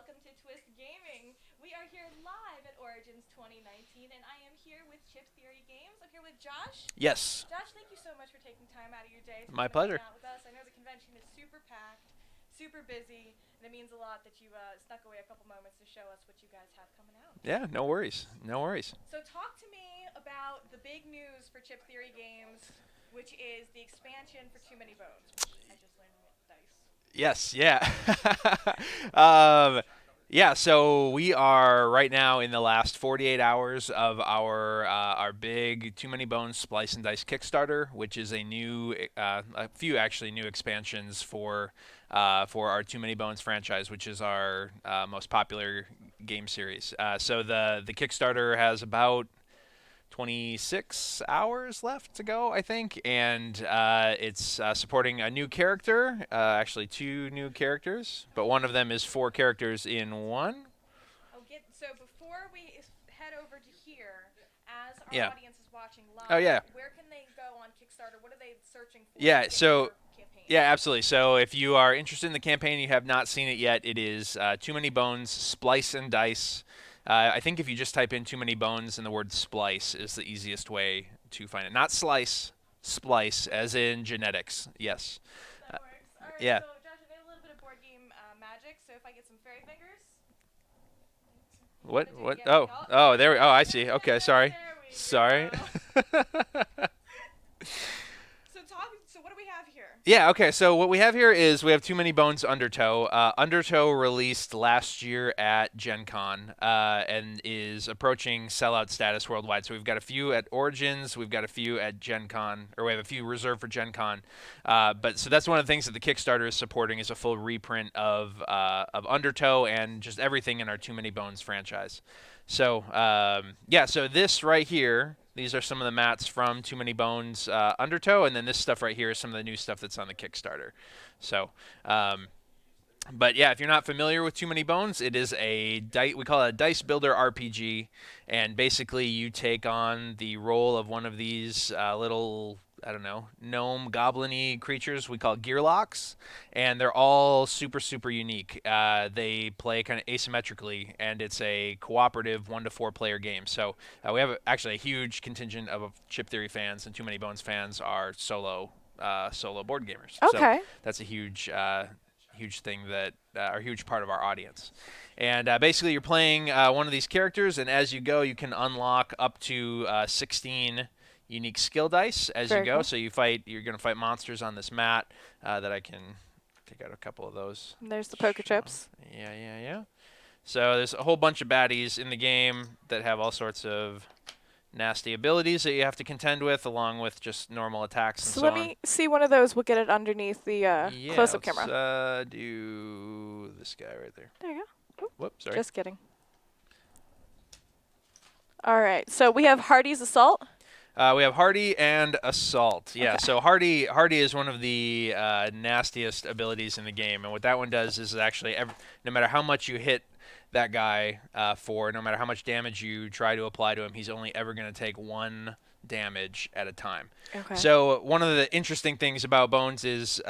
welcome to Twist Gaming. We are here live at Origins 2019, and I am here with Chip Theory Games. I'm here with Josh. Yes. Josh, thank you so much for taking time out of your day to My come and hang pleasure. out with us. I know the convention is super packed, super busy, and it means a lot that you snuck away a couple moments to show us what you guys have coming out. Yeah, no worries. No worries. So talk to me about the big news for Chip Theory Games, which is the expansion for Too Many Bones, which I just learned with dice. Yes, yeah. um, yeah, so we are right now in the last 48 hours of our big Too Many Bones Splice and Dice Kickstarter, which is a few actually new expansions for our Too Many Bones franchise, which is our most popular game series. So the Kickstarter has about 26 hours left to go, I think, and it's supporting a new character, actually two new characters, but one of them is four characters in one. So before we head over to here, as our Yeah. audience is watching Oh live, yeah. where can they go on Kickstarter? What are they searching for to Yeah. get So your campaign? yeah, absolutely. So if you are interested in the campaign, you have not seen it yet. It is Too Many Bones, Splice and Dice. I think if you just type in Too Many Bones and the word splice is the easiest way to find it. Not slice, splice, as in genetics. Yes. That works. All right. Yeah. So Josh, I got a little bit of board game magic. So if I get some fairy fingers, you What? want to do? What? Yeah. Oh. Oh, there we. Oh, I see. Okay. Sorry. There we Sorry. go. So what do we have here? Yeah, okay, so what we have here is we have Too Many Bones Undertow. Undertow released last year at Gen Con and is approaching sellout status worldwide. So we've got a few at Origins, we've got a few at Gen Con, or we have a few reserved for Gen Con. But so that's one of the things that the Kickstarter is supporting is a full reprint of Undertow and just everything in our Too Many Bones franchise. So yeah, so this right here, these are some of the mats from Too Many Bones Undertow, and then this stuff right here is some of the new stuff that's on the Kickstarter. So, but yeah, if you're not familiar with Too Many Bones, it is we call it a dice builder RPG, and basically you take on the role of one of these little, I don't know, gnome goblin-y creatures we call gearlocks, and they're all super super unique. They play kind of asymmetrically, and it's a cooperative 1 to 4 player game. So we have actually a huge contingent of Chip Theory fans and Too Many Bones fans are solo board gamers. So Okay. that's a huge thing that are a huge part of our audience. And basically, you're playing one of these characters, and as you go, you can unlock up to 16 unique skill dice as you Very go. cool. So you're going to fight monsters on this mat that I can take out a couple of those. And there's the poker chips. Yeah, yeah, yeah. So there's a whole bunch of baddies in the game that have all sorts of nasty abilities that you have to contend with, along with just normal attacks and So so let on. me see one of those. We'll get it underneath the Yeah, close-up let's camera. do this guy right there. There you go. Whoops, sorry. Just kidding. All right. So we have Hardy's Assault. We have Hardy and Assault. Yeah, Okay. so Hardy is one of the nastiest abilities in the game, and what that one does is actually no matter how much you hit that guy no matter how much damage you try to apply to him, he's only ever going to take 1 damage at a time. Okay. So one of the interesting things about Bones is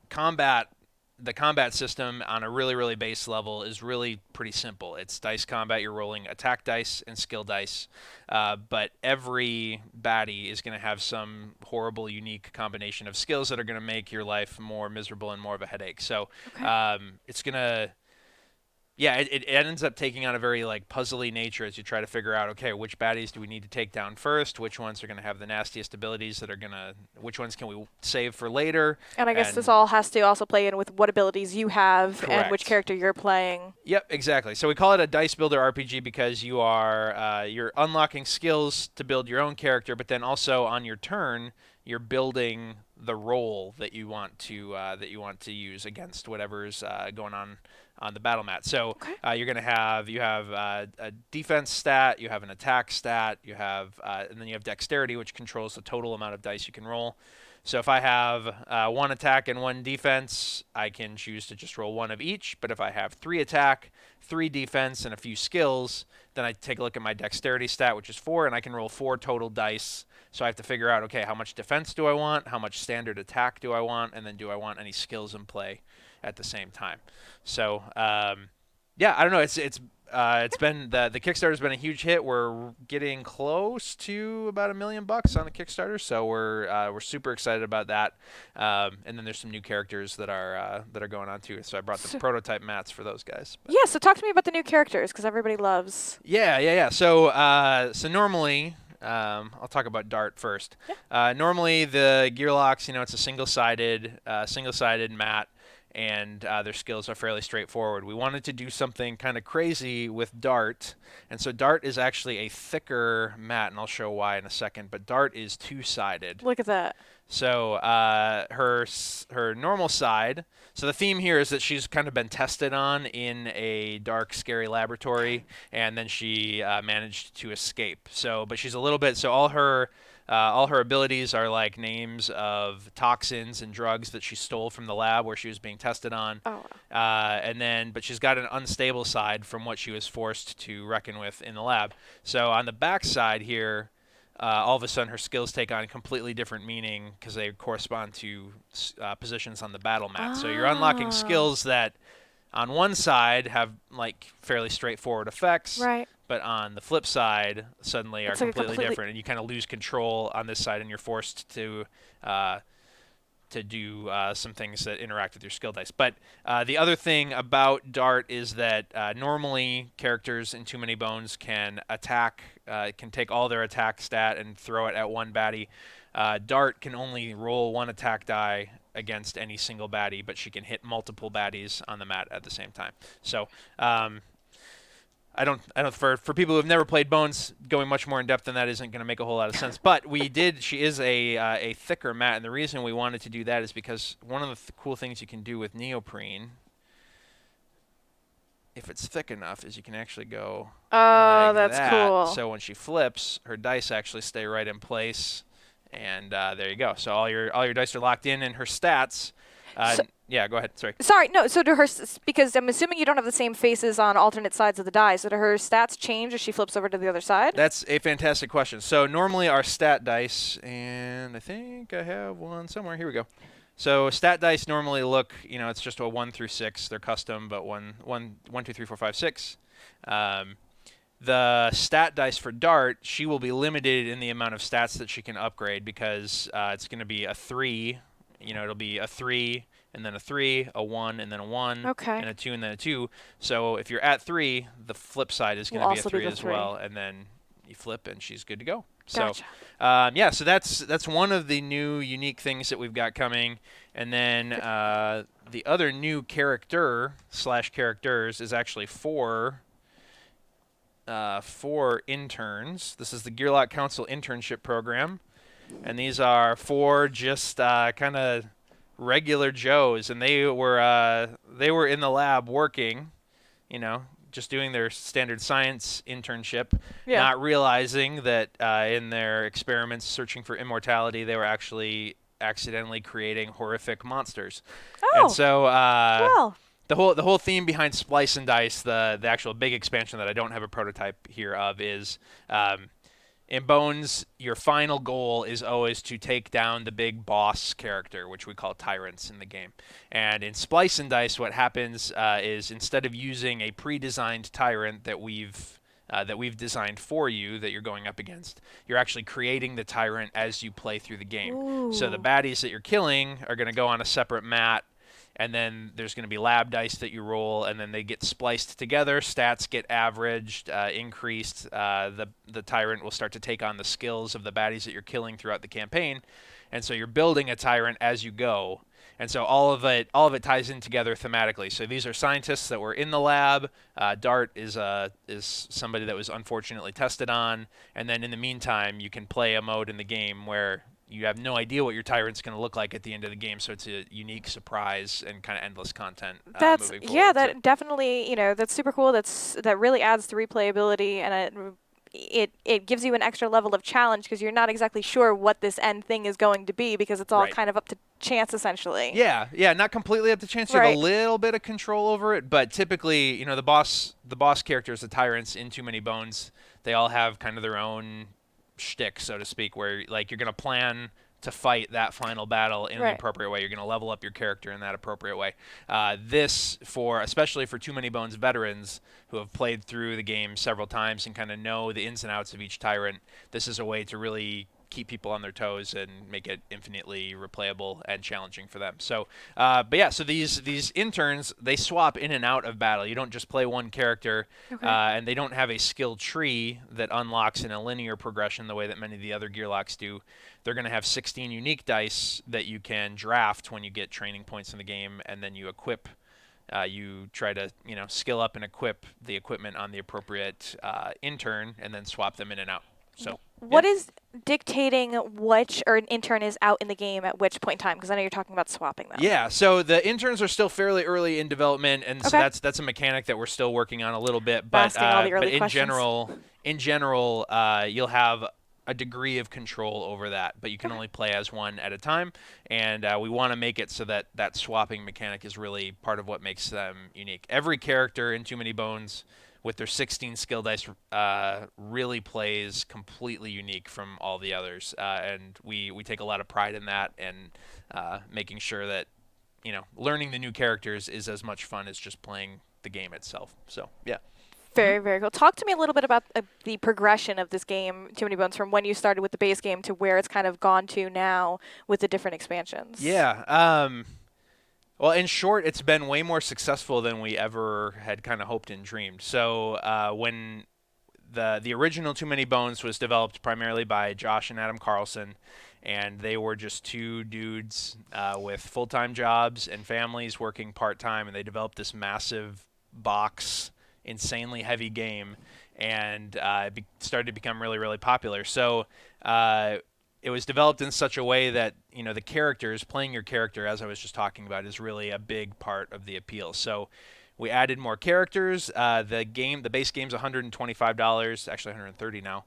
combat. The combat system on a really, really base level is really pretty simple. It's dice combat. You're rolling attack dice and skill dice, but every baddie is going to have some horrible, unique combination of skills that are going to make your life more miserable and more of a headache. So Okay. it's going to yeah, it ends up taking on a very like puzzly nature as you try to figure out, okay, which baddies do we need to take down first? Which ones are going to have the nastiest abilities which ones can we save for later? And I guess this all has to also play in with what abilities you have and which Correct. character you're playing. Yep, exactly. So we call it a dice builder RPG because you're unlocking skills to build your own character, but then also on your turn you're building the role that you want to use against whatever's going on the battle mat. So Okay. you have a defense stat, you have an attack stat, and then you have dexterity, which controls the total amount of dice you can roll. So if I have 1 attack and 1 defense, I can choose to just roll 1 of each. But if I have 3 attack, 3 defense, and a few skills, then I take a look at my dexterity stat, which is 4, and I can roll 4 total dice. So I have to figure out, okay, how much defense do I want? How much standard attack do I want? And then do I want any skills in play at the same time? So yeah, I don't know. It's been the Kickstarter's been a huge hit. We're getting close to about $1 million on the Kickstarter, so we're super excited about that. And then there's some new characters that are going on too. So I brought the So, prototype mats for those guys. But yeah, so talk to me about the new characters, because everybody loves. yeah. So normally. I'll talk about Dart first. Yeah. Normally the Gearlocks, it's a single-sided mat, and their skills are fairly straightforward. We wanted to do something kind of crazy with Dart, and so Dart is actually a thicker mat, and I'll show why in a second. But Dart is two-sided. Look at that. So her normal side. So the theme here is that she's kind of been tested on in a dark, scary laboratory, and then she managed to escape. So, but she's a little bit. So all her abilities are like names of toxins and drugs that she stole from the lab where she was being tested on. Oh, But she's got an unstable side from what she was forced to reckon with in the lab. So on the back side here, all of a sudden her skills take on a completely different meaning because they correspond to positions on the battle mat. So you're unlocking skills that on one side have like fairly straightforward effects, right. but on the flip side suddenly are It's like a completely different, and you kind of lose control on this side, and you're forced to do some things that interact with your skill dice. But the other thing about Dart is that normally characters in Too Many Bones can take all their attack stat and throw it at one baddie. Dart can only roll one attack die against any single baddie, but she can hit multiple baddies on the mat at the same time. So I don't. For people who have never played Bones, going much more in depth than that isn't going to make a whole lot of sense. But we did. She is a thicker mat, and the reason we wanted to do that is because one of the cool things you can do with neoprene, if it's thick enough, is you can actually go. Oh, like that's that. cool. So when she flips, her dice actually stay right in place, and there you go. So all your dice are locked in, and her stats. Yeah, go ahead. Sorry. Sorry, no. So do because I'm assuming you don't have the same faces on alternate sides of the die. So do her stats change as she flips over to the other side? That's a fantastic question. So normally our stat dice, and I think I have one somewhere. Here we go. So stat dice normally look, it's just a 1 through 6. They're custom, but 1, 2, 3, 4, 5, 6. The stat dice for Dart, she will be limited in the amount of stats that she can upgrade because it's going to be a 3. It'll be a 3, and then a 3, a 1, and then a 1, Okay. and a 2, and then a 2. So if you're at 3, the flip side is going to be a also 3 be the as 3. well, and then you flip, and she's good to go. Gotcha. So, so that's one of the new unique things that we've got coming. And then the other new characters is actually four interns. This is the Gearlock Council internship program. And these are 4 just kind of regular Joes, and they were in the lab working, just doing their standard science internship, Yeah. not realizing that in their experiments searching for immortality, they were actually accidentally creating horrific monsters. Oh. And so Well. the whole theme behind Splice and Dice, the actual big expansion that I don't have a prototype here of, is in Bones, your final goal is always to take down the big boss character, which we call tyrants in the game. And in Splice and Dice, what happens is instead of using a pre-designed tyrant that we've designed for you that you're going up against, you're actually creating the tyrant as you play through the game. Ooh. So the baddies that you're killing are going to go on a separate mat, and then there's going to be lab dice that you roll, and then they get spliced together. Stats get averaged, increased. The tyrant will start to take on the skills of the baddies that you're killing throughout the campaign, and so you're building a tyrant as you go. And so all of it ties in together thematically. So these are scientists that were in the lab. Dart is somebody that was unfortunately tested on, and then in the meantime, you can play a mode in the game where you have no idea what your tyrant's going to look like at the end of the game, so it's a unique surprise and kind of endless content moving forward. That definitely, that's super cool. That really adds to replayability, and it gives you an extra level of challenge because you're not exactly sure what this end thing is going to be because it's all Right. kind of up to chance essentially. Yeah, not completely up to chance. You have Right. a little bit of control over it, but typically, the boss characters, the tyrants in Too Many Bones, they all have kind of their own shtick, so to speak, where like you're going to plan to fight that final battle in the Right. appropriate way. You're going to level up your character in that appropriate way. Especially for Too Many Bones veterans who have played through the game several times and kind of know the ins and outs of each tyrant, this is a way to really keep people on their toes and make it infinitely replayable and challenging for them. So, so these interns, they swap in and out of battle. You don't just play one character, Okay. and they don't have a skill tree that unlocks in a linear progression the way that many of the other Gearlocks do. They're going to have 16 unique dice that you can draft when you get training points in the game, and then you equip. You try to skill up and equip the equipment on the appropriate intern, and then swap them in and out. So What is dictating which or an intern is out in the game at which point in time? Because I know you're talking about swapping them. Yeah, so the interns are still fairly early in development, and so Okay. that's a mechanic that we're still working on a little bit. But Asking all the early but in questions. general, you'll have a degree of control over that, but you can only play as one at a time, and we want to make it so that that swapping mechanic is really part of what makes them unique. Every character in Too Many Bones, with their 16 skill dice, really plays completely unique from all the others, and we take a lot of pride in that, and making sure that learning the new characters is as much fun as just playing the game itself. So yeah. Very, very cool. Talk to me a little bit about the progression of this game, Too Many Bones, from when you started with the base game to where it's kind of gone to now with the different expansions. Yeah. Well, in short, it's been way more successful than we ever had kind of hoped and dreamed. So when the original Too Many Bones was developed primarily by Josh and Adam Carlson, and they were just two dudes with full-time jobs and families working part-time, and they developed this massive box, insanely heavy game, and started to become really, really popular. So it was developed in such a way that the characters, playing your character, as I was just talking about, is really a big part of the appeal. So we added more characters. The base game's $125, actually $130 now.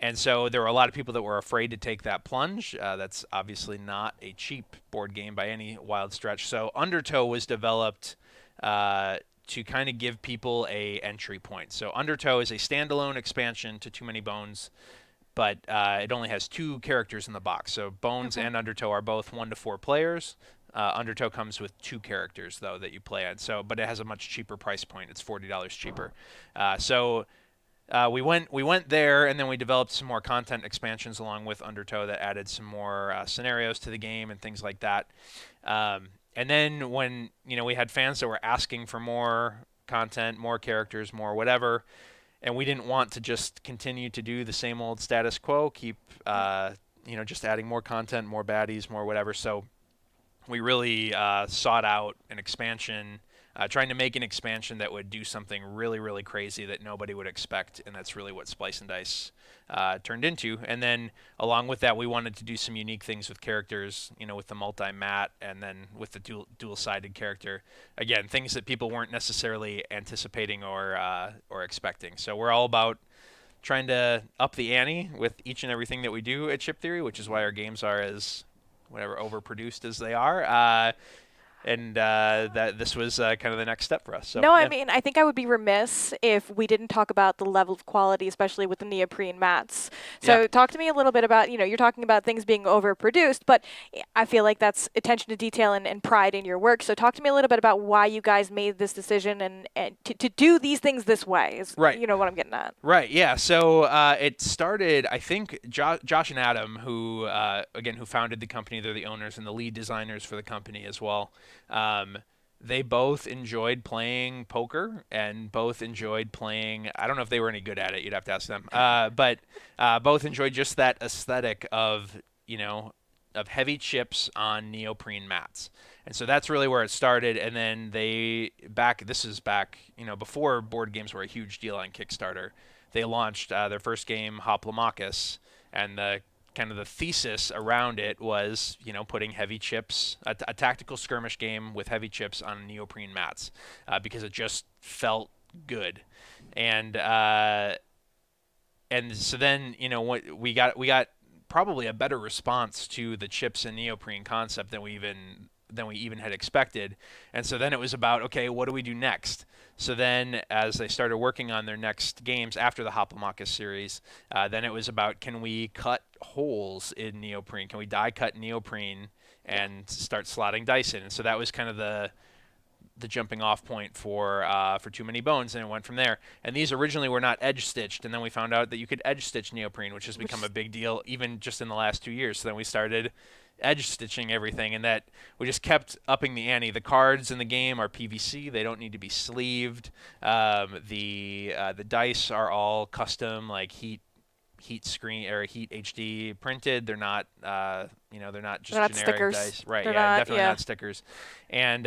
And so there were a lot of people that were afraid to take that plunge. That's obviously not a cheap board game by any wild stretch. So Undertow was developed to kind of give people a entry point. So Undertow is a standalone expansion to Too Many Bones, but it only has 2 characters in the box. So Bones and Undertow are both 1 to 4 players. Undertow comes with 2 characters though that you play at. But it has a much cheaper price point. It's $40 cheaper. We went there, and then we developed some more content expansions along with Undertow that added some more scenarios to the game and things like that. And then when we had fans that were asking for more content, more characters, more whatever, and we didn't want to just continue to do the same old status quo, keep just adding more content, more baddies, more whatever. So we really sought out an expansion, trying to make an expansion that would do something really, really crazy that nobody would expect, and that's really what Splice and Dice turned into. And then along with that, we wanted to do some unique things with characters, with the multi-mat, and then with the dual-sided character. Again, things that people weren't necessarily anticipating or expecting. So we're all about trying to up the ante with each and everything that we do at Chip Theory, which is why our games are as overproduced as they are. And that this was kind of the next step for us. So, No, I yeah. mean, I think I would be remiss if we didn't talk about the level of quality, especially with the neoprene mats. So Yeah. talk to me a little bit about, you're talking about things being overproduced, but I feel like that's attention to detail and pride in your work. So talk to me a little bit about why you guys made this decision and to do these things this way is, Right. what I'm getting at. Right. Yeah. So it started. I think Josh and Adam, who founded the company, they're the owners and the lead designers for the company as well. They both enjoyed playing poker and both enjoyed playing. I don't know if they were any good at it. You'd have to ask them. But both enjoyed just that aesthetic of heavy chips on neoprene mats. And so that's really where it started. And then this is back, before board games were a huge deal on Kickstarter. They launched their first game, Hoplomachus, and the thesis around it was, putting heavy chips, a tactical skirmish game with heavy chips on neoprene mats, because it just felt good. And so then, what we got probably a better response to the chips and neoprene concept than we even than we even had expected. And so then it was about, okay, what do we do next? So then as they started working on their next games after the Hoplomachus series, then it was about, can we cut holes in neoprene? Can we die cut neoprene and start slotting dice in? And so that was kind of the jumping off point for Too Many Bones, and it went from there. And these originally were not edge stitched, and then we found out that you could edge stitch neoprene, which has become a big deal even just in the last 2 years. So then we started edge stitching everything, and that we just kept upping the ante. The cards in the game are PVC; they don't need to be sleeved. The dice are all custom, like heat screen or heat HD printed. They're not they're not just They're not generic stickers. dice, right? They're Yeah, not, definitely yeah. not stickers. And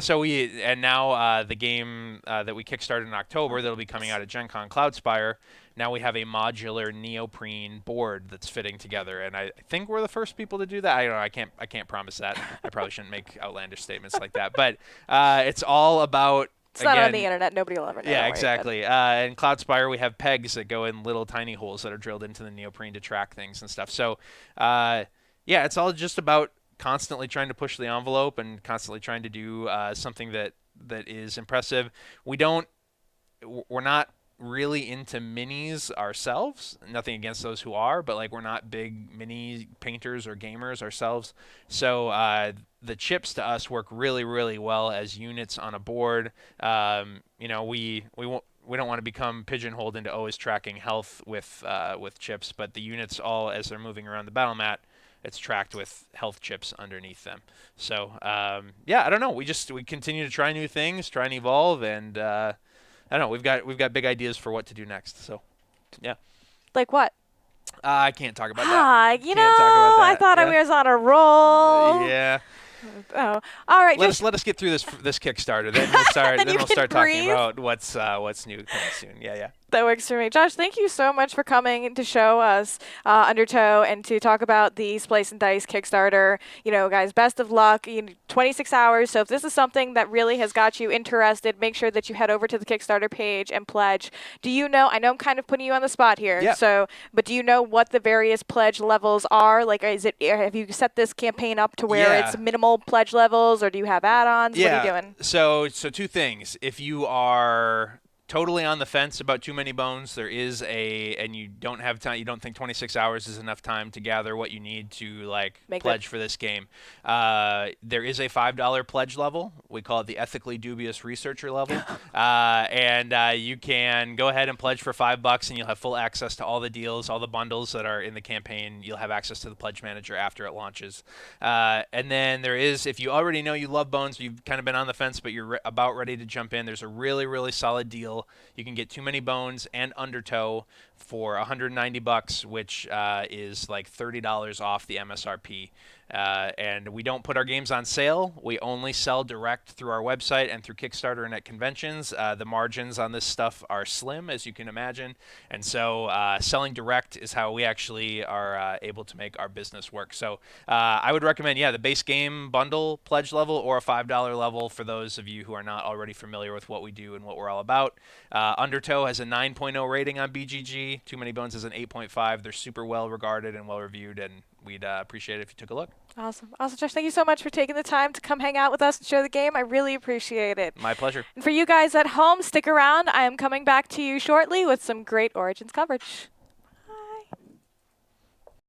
so now the game that we kickstarted in October that'll be coming out at Gen Con, Cloudspire. Now we have a modular neoprene board that's fitting together, and I think we're the first people to do that. I don't know. I can't promise that. I probably shouldn't make outlandish statements like that. But it's all about. It's not on Again, the internet. Nobody will ever know. yeah, Don't worry about it. exactly. In Cloudspire, we have pegs that go in little tiny holes that are drilled into the neoprene to track things and stuff. So, yeah, it's all just about constantly trying to push the envelope and constantly trying to do something that is impressive. We're not really into minis ourselves. Nothing against those who are, but like we're not big mini painters or gamers ourselves. So the chips to us work really, really well as units on a board. We don't want to become pigeonholed into always tracking health with chips, but the units all as they're moving around the battle mat, it's tracked with health chips underneath them. So yeah, I don't know. We continue to try new things, try and evolve, and I don't know. We've got big ideas for what to do next. So yeah, Like what? I can't talk about that. You Can't know, talk about I that. thought I Yeah. was on a roll. Yeah. Oh, all right. Let us get through this Kickstarter. Then Then you we'll can start breathe. talking about what's new coming soon. Yeah. That works for me. Josh, thank you so much for coming to show us Undertow and to talk about the Splice and Dice Kickstarter. Guys, best of luck. 26 hours. So if this is something that really has got you interested, make sure that you head over to the Kickstarter page and pledge. Do you know? I know I'm kind of putting you on the spot here. Yeah. So, but do you know what the various pledge levels are? Like, have you set this campaign up to where Yeah. it's minimal pledge levels, or do you have add-ons? Yeah. What are you doing? So two things. If you are totally on the fence about Too Many Bones, and you don't have time, you don't think 26 hours is enough time to gather what you need to Make pledge for this game. There is a $5 pledge level. We call it the ethically dubious researcher level. And you can go ahead and pledge for $5 and you'll have full access to all the deals, all the bundles that are in the campaign. You'll have access to the pledge manager after it launches. And then there is, if you already know you love Bones, you've kind of been on the fence, but you're about ready to jump in, there's a really, really solid deal. You can get Too Many Bones and Undertow for $190, which is like $30 off the MSRP. And we don't put our games on sale. We only sell direct through our website and through Kickstarter and at conventions. The margins on this stuff are slim, as you can imagine. And so selling direct is how we actually are able to make our business work. So I would recommend, the base game bundle pledge level or a $5 level for those of you who are not already familiar with what we do and what we're all about. Undertow has a 9.0 rating on BGG. Too Many Bones has an 8.5. They're super well regarded and well reviewed, and we'd appreciate it if you took a look. Awesome. Josh, thank you so much for taking the time to come hang out with us and show the game. I really appreciate it. My pleasure. And for you guys at home, stick around. I am coming back to you shortly with some great Origins coverage.